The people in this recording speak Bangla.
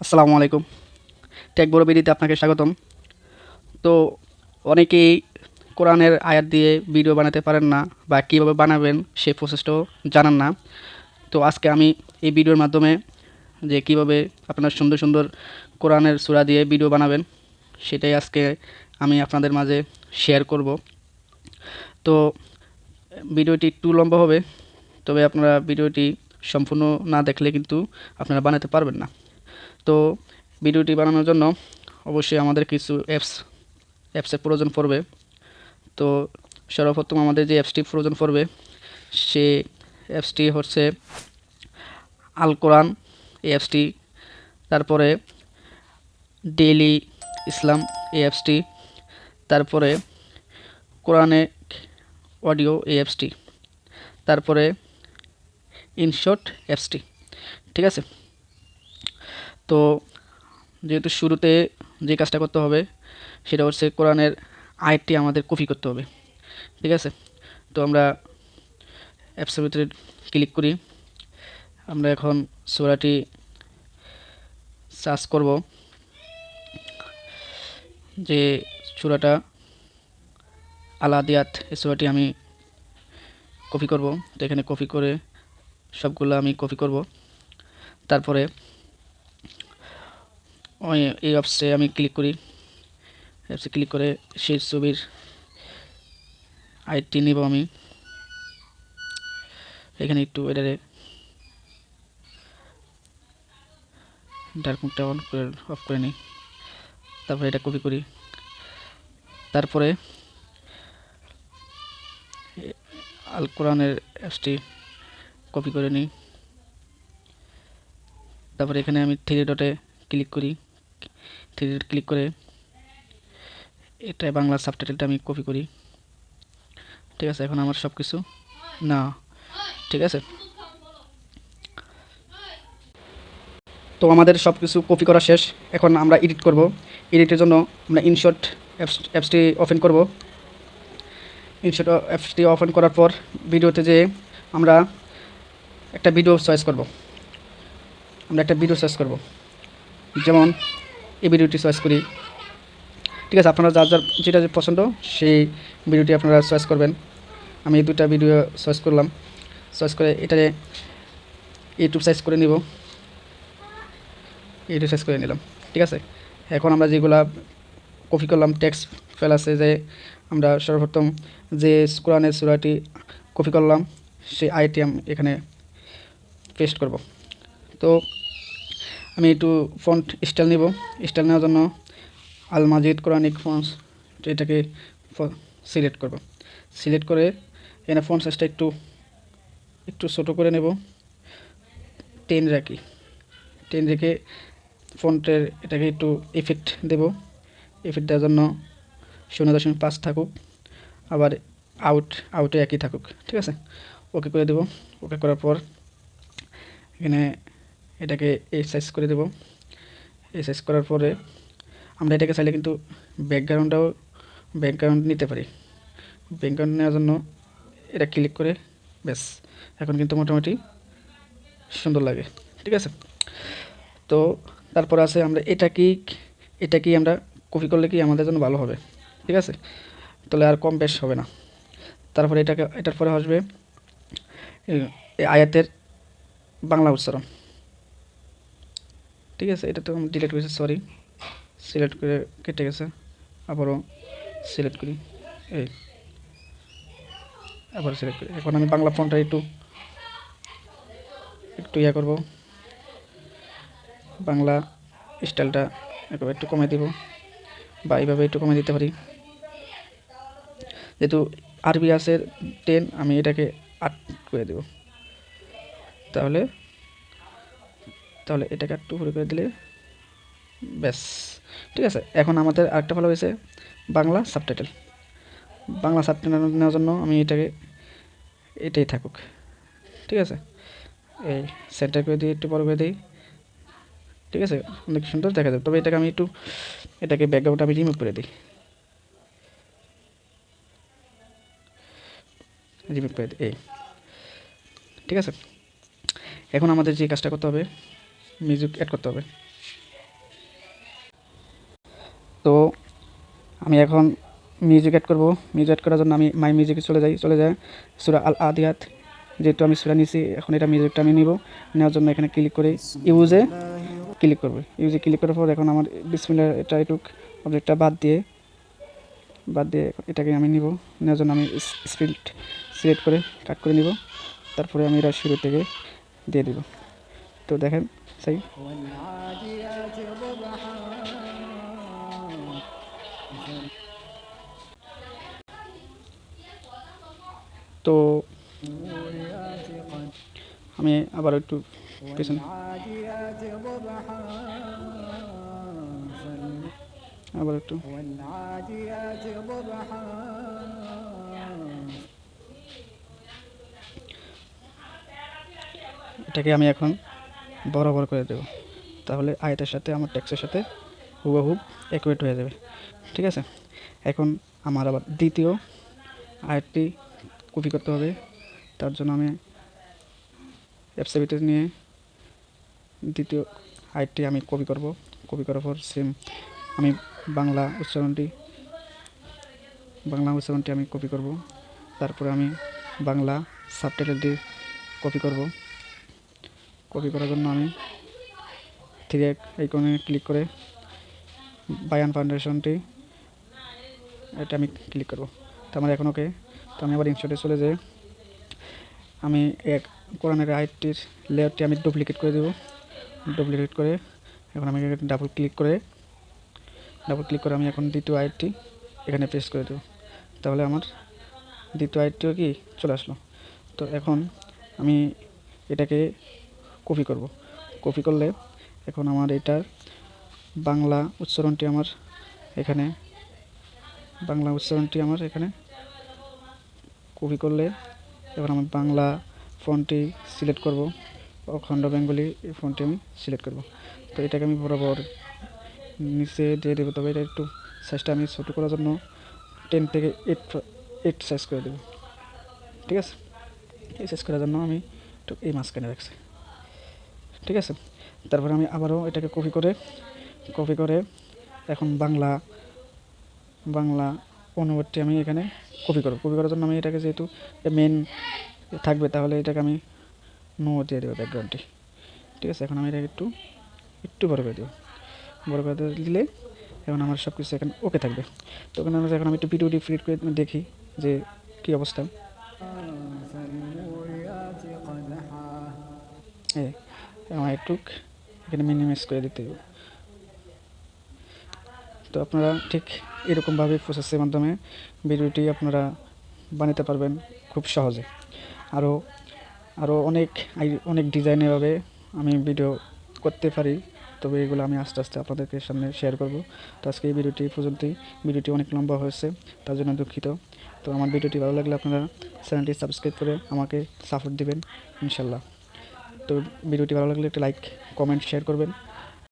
আসসালামু আলাইকুম। টেক বড় বিডিতে আপনাকে স্বাগতম। তো অনেকেই কোরআনের আয়াত দিয়ে ভিডিও বানাতে পারেন না বা কীভাবে বানাবেন সেই প্রসেসটাও জানান না। তো আজকে আমি এই ভিডিওর মাধ্যমে যে কীভাবে আপনারা সুন্দর সুন্দর কোরআনের সূরা দিয়ে ভিডিও বানাবেন সেটাই আজকে আমি আপনাদের মাঝে শেয়ার করব। তো ভিডিওটি একটু লম্বা হবে, তবে আপনারা ভিডিওটি সম্পূর্ণ না দেখলে কিন্তু আপনারা বানাতে পারবেন না। তো ভিডিওটি বানানোর জন্য অবশ্যই আমাদের কিছু অ্যাপসের প্রয়োজন পড়বে। তো সর্বপ্রথম আমাদের যে অ্যাপসটি প্রয়োজন পড়বে সে অ্যাপসটি হচ্ছে আল কোরআন এই অ্যাপসটি, তারপরে ডেইলি ইসলাম এই অ্যাপসটি, তারপরে কোরআনিক অডিও এই অ্যাপসটি, তারপরে ইনশর্ট অ্যাপসটি। ঠিক আছে। তো যেহেতু শুরুতে যে কাজটা করতে হবে সেটা হচ্ছে কোরআনের আয়াতটি আমাদের কপি করতে হবে। ঠিক আছে। তো আমরা অ্যাপসের ভিতরে ক্লিক করি। আমরা এখন সূরাটি সার্চ করব, যে সূরাটা আল আদিয়াত এই সূরাটি আমি কপি করব। তো এখানে কপি করে সবগুলো আমি কপি করব। তারপরে এই অ্যাপসে আমি ক্লিক করি। অ্যাপসে ক্লিক করে সেই ছবির আয়াতটি নেব আমি। এখানে একটু এটারে ডার্ক মোডটা অফ করে নিই। তারপরে এটা কপি করি। তারপরে আল কোরআনের অ্যাপসটি কপি করে নিই। তারপরে এখানে আমি থ্রি ডটে ক্লিক করি। থ্রি ডট ক্লিক করে এটা বাংলা সাবটাইটেলটা আমি কপি করি। ঠিক আছে। এখন আমার সব কিছু না, ঠিক আছে। তো আমাদের সব কিছু কপি করা শেষ। এখন আমরা এডিট করব। এডিটের জন্য আমরা ইনশর্ট অ্যাপসটি ওপেন করব। ইনশর্ট অ্যাপসটি ওপেন করার পর ভিডিওতে যে আমরা একটা ভিডিও চয়েস করব। যেমন এই ভিডিওটি চয়েস করি। ঠিক আছে। আপনারা যার যার যেটা যে পছন্দ সেই ভিডিওটি আপনারা চয়েস করবেন। আমি এই দুটা ভিডিও চয়েস করলাম। চয়েস করে এটারে ইউটিউব সাইজ করে নিব। ইউটিউব সাইজ করে নিলাম। ঠিক আছে। এখন আমরা যেগুলা কপি করলাম টেক্সট ফাইল আছে, যে আমরা সর্বপ্রথম যে কোরআনের সূরাটি কপি করলাম সেই আইটি আমি এখানে পেস্ট করব। তো আমি একটু ফন্ট স্টাইল নিব। স্টাইল নেওয়ার জন্য আল মাজিদ কোরআনিক ফন্টস এটাকে সিলেক্ট করব। সিলেক্ট করে এখানে ফন্ট সাইজটা একটু ছোটো করে নেব। 10 রাখি। 10 রেখে ফন্টের এটাকে একটু ইফেক্ট দেব। ইফেক্ট দেওয়ার জন্য 0.5 থাকুক, আবার আউটে একই থাকুক। ঠিক আছে। ওকে করে দেব। ওকে করার পর এখানে এটাকে এই সাইজ করে দেব। এই সাইজ করার পরে আমরা এটাকে চাইলে কিন্তু ব্যাকগ্রাউন্ড নিতে পারি। ব্যাকগ্রাউন্ড নেওয়ার জন্য এটা ক্লিক করে ব্যাস, এখন কিন্তু মোটামুটি সুন্দর লাগে। ঠিক আছে। তো তারপর আছে আমরা এটা কি আমরা কপি করলে কি আমাদের জন্য ভালো হবে। ঠিক আছে। তাহলে আর কম বেশ হবে না। তারপরে এটার পরে আসবে এই আয়াতের বাংলা উচ্চারণ। ঠিক আছে। এটা তো আমি ডিলিট করেছি, সরি। সিলেক্ট করে কেটে গেছে। আবারও সিলেক্ট করি। এই আবার সিলেক্ট করি। এখন আমি বাংলা ফন্টটা একটু করব। বাংলা স্টাইলটা একটু কমে দিব, বা এইভাবে একটু কমে দিতে পারি। যেহেতু আরবি আছে 10, আমি এটাকে 8 করে দেব। তাহলে এটাকে একটু উপরে করে দিলে ব্যাস। ঠিক আছে। এখন আমাদের আরেকটা ভালো হয়েছে বাংলা সাবটাইটেল। বাংলা সাবটাইটেল নেওয়ার জন্য আমি এটাই থাকুক। ঠিক আছে। এই সেন্টার করে দিই, একটু বড় করে দিই। ঠিক আছে। অনেক সুন্দর দেখা যাবে। তবে এটাকে ব্যাকগ্রাউন্ড আমি রিমুভ করে দিই। এই ঠিক আছে। এখন আমাদের যে কাজটা করতে হবে, মিউজিক অ্যাড করতে হবে। তো আমি এখন মিউজিক অ্যাড করবো। মিউজিক অ্যাড করার জন্য আমি মাই মিউজিকে চলে যায় সূরা আল আদিয়াত। যেহেতু আমি সূরা নিছি, এখন এটা মিউজিকটা আমি নিব। নেওয়ার জন্য এখানে ক্লিক করে ইউজে ক্লিক করবো। ইউজে ক্লিক করার পর এখন আমার বিসমিল্লাহ এটা একটু অবজেক্টটা বাদ দিয়ে এটাকে আমি নিব। নেওয়ার জন্য আমি স্পিড সিলেক্ট করে কাট করে নিব। তারপরে আমি এটা শুরু থেকে দিয়ে দিব। তো দেখেন সেই তো আমি আবার একটু পেছনে আবার একটু এটাকে আমি এখন বরাবর করে দেব। তাহলে আয়াতের সাথে আমার টেক্সটের সাথে হুবহুব অ্যাকুরেট হয়ে যাবে। ঠিক আছে, এখন আমার আবার দ্বিতীয় আয়াতটি কপি করতে হবে। তার জন্য আমি অ্যাপসেবিটে নিয়ে দ্বিতীয় আয়াতটি আমি কপি করব। কপি করার পর সেম আমি বাংলা উচ্চারণটি আমি কপি করব। তারপরে আমি বাংলা সাবটাইটেল দিয়ে কপি করব। কপি করার জন্য আমি থ্রি আইকনে ক্লিক করে বায়ান ফাউন্ডেশনটি এটা আমি ক্লিক করব। তো আমার এখন ওকে। তো আমি আবার ইনশটে চলে যাই। আমি কোরআনের আয়াতটির লেয়ারটি আমি ডুপ্লিকেট করে দেব। ডুপ্লিকেট করে এখন আমি ডাবল ক্লিক করে আমি এখন দ্বিতীয় আয়াতটি এখানে পেস্ট করে দেব। তাহলে আমার দ্বিতীয় আয়াতটিও কি চলে আসলো। তো এখন আমি এটাকে কপি করব। কপি করলে এখন আমার এটার বাংলা উচ্চারণটি আমার এখানে কপি করলে এবার আমি বাংলা ফন্টটি সিলেক্ট করব। অখণ্ড বেঙ্গলি এই ফন্টটি আমি সিলেক্ট করব। তো এটাকে আমি বরাবর নিচে দিয়ে দেবো। তবে এটা একটু সাইজটা আমি ছোটো করার জন্য 10 থেকে 8 সাইজ করে দেবো। ঠিক আছে, এই সাইজ করার জন্য আমি একটু এই মাঝখানে রাখছি। ঠিক আছে, তারপরে আমি আবারও এটাকে কপি করে এখন বাংলা অনুবাদটি আমি এখানে কপি করার জন্য আমি এটাকে যেহেতু মেন থাকবে, তাহলে এটাকে আমি নো দিয়ে দেবো ব্যাকগ্রাউন্ডটি। ঠিক আছে, এখন আমি এটাকে একটু বড় করে দেবো। বড় করে দিলে এখন আমার সব কিছু এখানে ওকে থাকবে। তো এখন আমি একটু ভিডিওটি ফ্লিট করে দেখি যে কী অবস্থা। আমার একটু এখানে মিনিমাইজ করে দিতে হবে। তো আপনারা ঠিক এরকমভাবে প্রসেসের মাধ্যমে ভিডিওটি আপনারা বানাতে পারবেন খুব সহজে। আরও অনেক ডিজাইনেভাবে আমি ভিডিও করতে পারি, তবে এগুলো আমি আস্তে আস্তে আপনাদেরকে সামনে শেয়ার করব। তো আজকে এই ভিডিওটি পর্যন্তই। ভিডিওটি অনেক লম্বা হয়েছে, তার জন্য দুঃখিত। তো আমার ভিডিওটি ভালো লাগলে আপনারা চ্যানেলটি সাবস্ক্রাইব করে আমাকে সাপোর্ট দিবেন ইনশাল্লাহ। তো ভিডিওটি ভালো লাগলে একটা লাইক, কমেন্ট, শেয়ার করবেন।